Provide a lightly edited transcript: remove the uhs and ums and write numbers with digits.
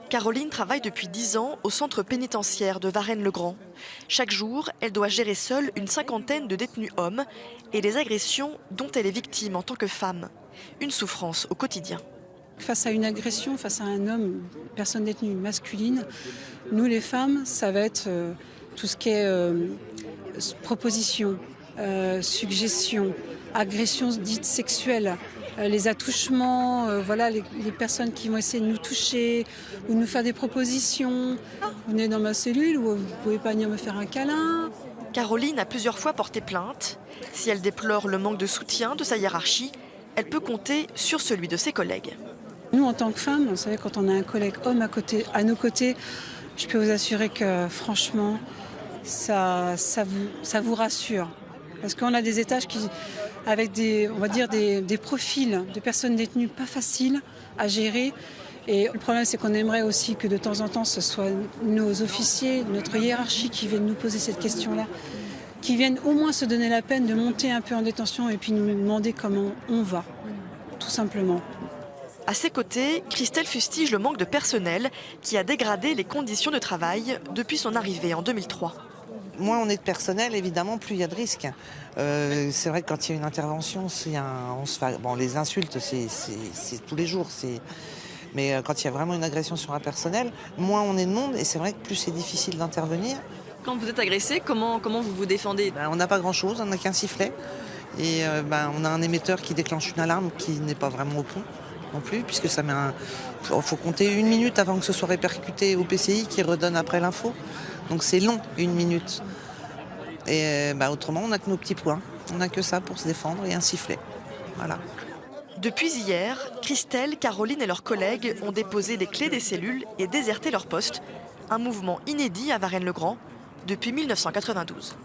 Caroline travaille depuis 10 ans au centre pénitentiaire de Varennes-le-Grand. Chaque jour, elle doit gérer seule une cinquantaine de détenus hommes et les agressions dont elle est victime en tant que femme. Une souffrance au quotidien. Face à une agression, face à un homme, personne détenue masculine, nous les femmes, ça va être tout ce qui est proposition, suggestion, agression dite sexuelle, les attouchements, voilà, les personnes qui vont essayer de nous toucher ou de nous faire des propositions. Vous venez dans ma cellule ou vous pouvez pas venir me faire un câlin. Caroline a plusieurs fois porté plainte. Si elle déplore le manque de soutien de sa hiérarchie, elle peut compter sur celui de ses collègues. Nous, en tant que femmes, vous savez, quand on a un collègue homme à nos côtés, je peux vous assurer que franchement, ça vous rassure. Parce qu'on a des étages avec on va dire des profils de personnes détenues pas faciles à gérer. Et le problème, c'est qu'on aimerait aussi que de temps en temps, ce soit nos officiers, notre hiérarchie qui viennent nous poser cette question-là, qui viennent au moins se donner la peine de monter un peu en détention et puis nous demander comment on va, tout simplement. À ses côtés, Christelle fustige le manque de personnel qui a dégradé les conditions de travail depuis son arrivée en 2003. Moins on est de personnel, évidemment, plus il y a de risques. C'est vrai que quand il y a une intervention, les insultes, c'est tous les jours. Mais quand il y a vraiment une agression sur un personnel, moins on est de monde et c'est vrai que plus c'est difficile d'intervenir. Quand vous êtes agressé, comment vous vous défendez? On n'a pas grand-chose, on n'a qu'un sifflet. Et on a un émetteur qui déclenche une alarme qui n'est pas vraiment au point non plus, puisque ça met faut compter 1 minute avant que ce soit répercuté au PCI qui redonne après l'info. Donc c'est long, 1 minute. Et autrement, on n'a que nos petits points. On n'a que ça pour se défendre et un sifflet. Voilà. Depuis hier, Christelle, Caroline et leurs collègues ont déposé les clés des cellules et déserté leur poste. Un mouvement inédit à Varennes-le-Grand depuis 1992.